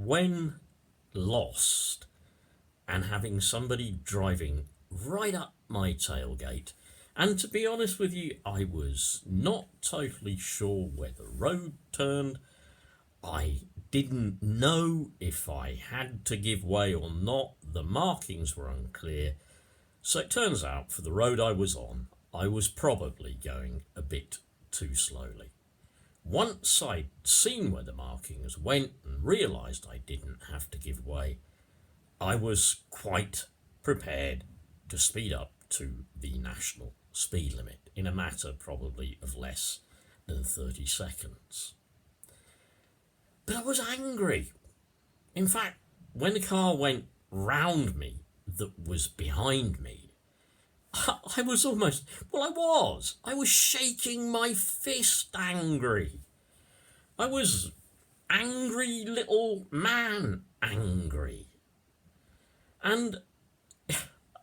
when lost and having somebody driving right up my tailgate, and to be honest with you, I was not totally sure where the road turned. I didn't know if I had to give way or not. The markings were unclear. So it turns out, for the road I was on, I was probably going a bit too slowly. Once I'd seen where the markings went and realised I didn't have to give way, I was quite prepared to speed up to the national speed limit in a matter probably of less than 30 seconds. But I was angry. In fact, when the car went round me that was behind me, I was almost, I was shaking my fist angry. I was angry little man angry. And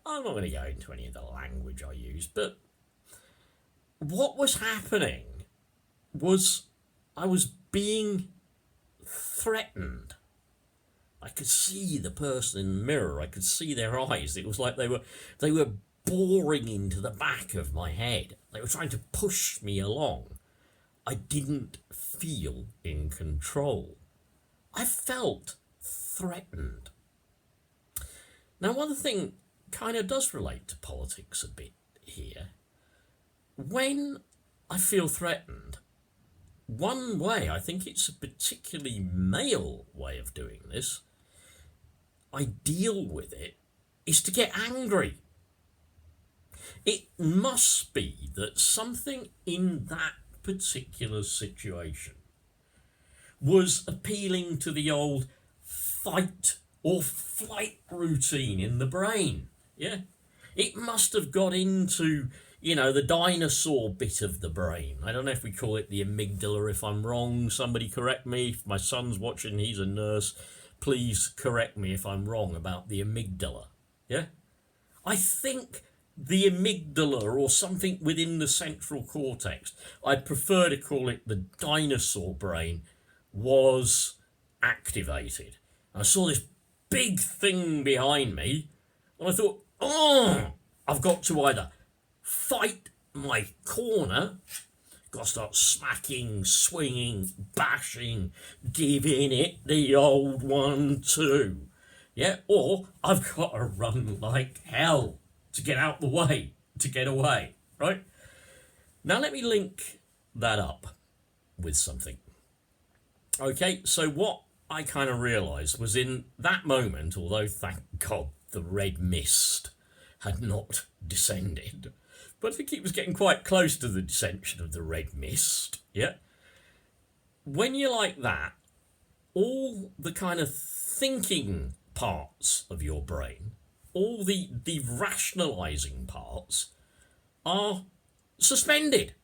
I'm not going to go into any of the language I used, but what was happening was I was being threatened. I could see the person in the mirror. I could see their eyes. It was like they were boring into the back of my head. They were trying to push me along. I didn't feel in control. I felt threatened. Now, one thing kind of does relate to politics a bit here. When I feel threatened, one way, I think it's a particularly male way of doing this, I deal with it, is to get angry. It must be that something in that particular situation was appealing to the old fight or flight routine in the brain. Yeah, it must have got into, the dinosaur bit of the brain. I don't know if we call it the amygdala. If I'm wrong, somebody correct me. If my son's watching, he's a nurse, please correct me if I'm wrong about the amygdala. Yeah, I think the amygdala or something within the central cortex, I'd prefer to call it the dinosaur brain, was activated. I saw this big thing behind me and I thought, I've got to either fight my corner, got to start smacking, swinging, bashing, giving it the old 1-2. Yeah, or I've got to run like hell to get out the way, to get away, right? Now let me link that up with something. Okay, so what I kind of realised was in that moment, although thank God the red mist had not descended, but I think it was getting quite close to the descension of the red mist, yeah? When you're like that, all the kind of thinking parts of your brain, all the rationalising parts are suspended.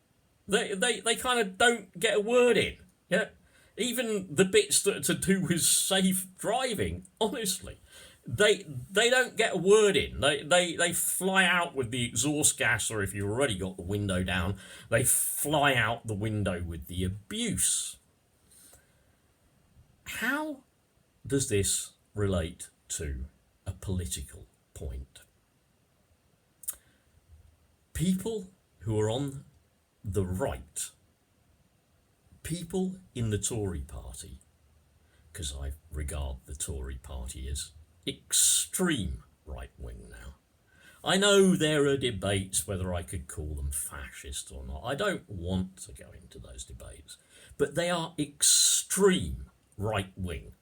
They kind of don't get a word in, yeah? Even the bits that are to do with safe driving, honestly, they don't get a word in. They fly out with the exhaust gas, or if you've already got the window down, they fly out the window with the abuse. How does this relate to a political point? People who are on the right, people in the Tory party, because I regard the Tory party as extreme right-wing now. I know there are debates whether I could call them fascist or not. I don't want to go into those debates, but they are extreme right-wing.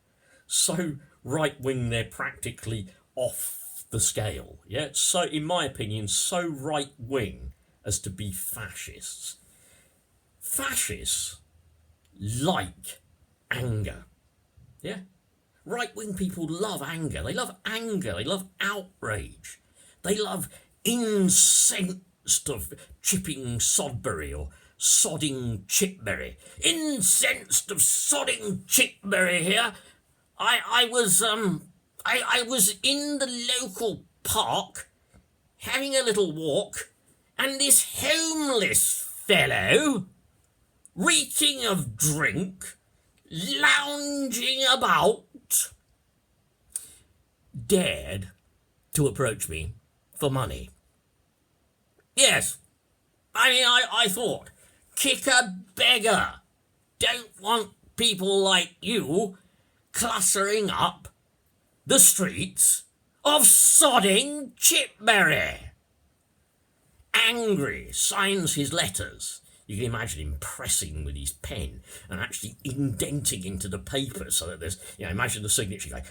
So right-wing they're practically off the scale. Yeah, so in my opinion, so right-wing as to be fascists. Fascists like anger. Yeah? Right-wing people love anger. They love anger. They love outrage. They love incensed of chipping Sodbury or sodding Chipberry. Incensed of sodding Chipberry here. I was in the local park having a little walk, and this homeless fellow, reeking of drink, lounging about, dared to approach me for money. Yes, I mean, I thought, kick a beggar. Don't want people like you clustering up the streets of sodding Chipberry. Angry, signs his letters. You can imagine him pressing with his pen and actually indenting into the paper so that there's, imagine the signature going,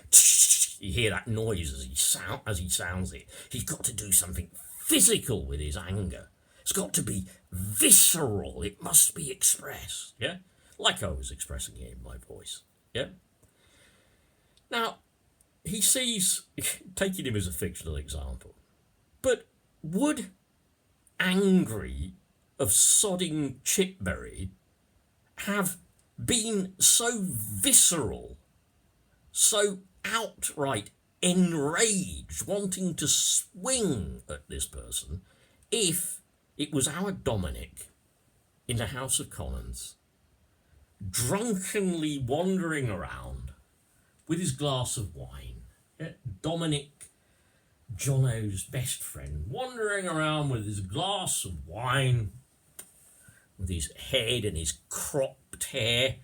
you hear that noise as he sounds it. He's got to do something physical with his anger. It's got to be visceral. It must be expressed, yeah? Like I was expressing it in my voice, yeah? Now, he sees, taking him as a fictional example, but would angry of sodding Chipberry have been so visceral, so outright enraged, wanting to swing at this person, if it was our Dominic in the House of Commons, drunkenly wandering around with his glass of wine? Dominic, Jono's best friend, wandering around with his glass of wine, with his head and his cropped hair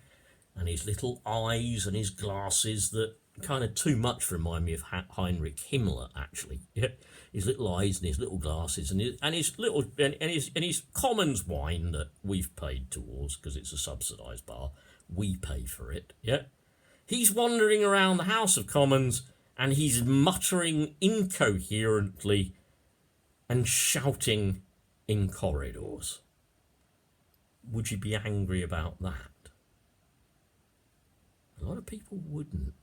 and his little eyes and his glasses that kind of too much remind me of Heinrich Himmler, actually. Yeah? His little eyes and his little glasses and his Commons wine that we've paid towards because it's a subsidised bar. We pay for it. Yeah, he's wandering around the House of Commons and he's muttering incoherently and shouting in corridors. Would you be angry about that? A lot of people wouldn't.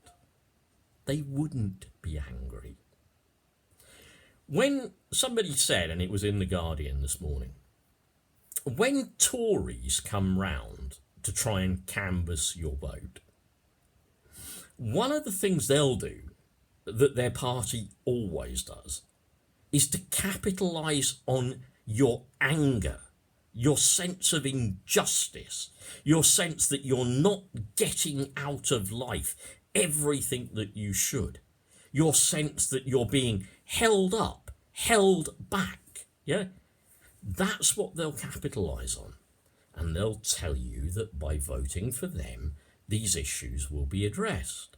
They wouldn't be angry. When somebody said, and it was in The Guardian this morning, when Tories come round to try and canvass your vote, one of the things they'll do, that their party always does, is to capitalise on your anger, your sense of injustice, your sense that you're not getting out of life everything that you should, your sense that you're being held up, held back, yeah? That's what they'll capitalise on. And they'll tell you that by voting for them, these issues will be addressed.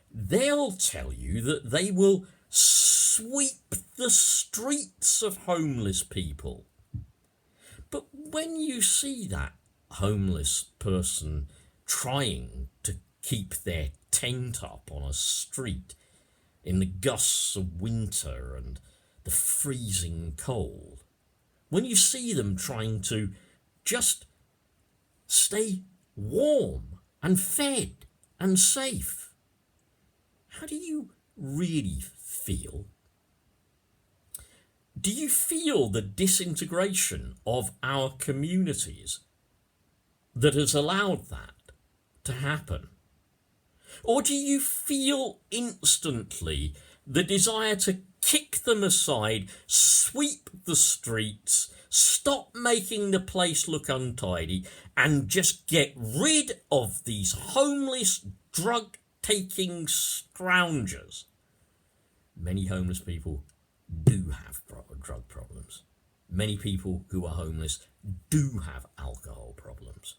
They'll tell you that they will sweep the streets of homeless people. But when you see that homeless person trying to keep their tent up on a street in the gusts of winter and the freezing cold, when you see them trying to just stay warm and fed and safe, how do you really feel? Do you feel the disintegration of our communities that has allowed that to happen? Or do you feel instantly the desire to kick them aside, sweep the streets, stop making the place look untidy, and just get rid of these homeless, drug-taking scroungers? Many homeless people do have drug problems. Many people who are homeless do have alcohol problems.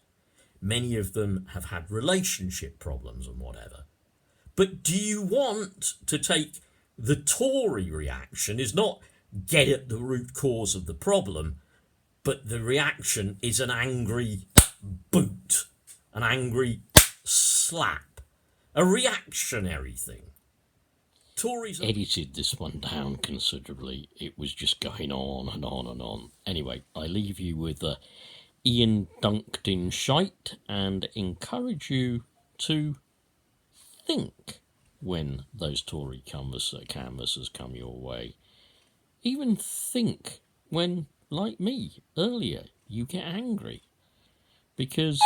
Many of them have had relationship problems and whatever. But do you want to take the Tory reaction is not get at the root cause of the problem, but the reaction is an angry boot, an angry slap, a reactionary thing. Tories edited this one down considerably. It was just going on and on and on. Anyway, I leave you with Ian dunked in shite and encourage you to think when those Tory canvassers come your way. Even think when, like me earlier, you get angry. Because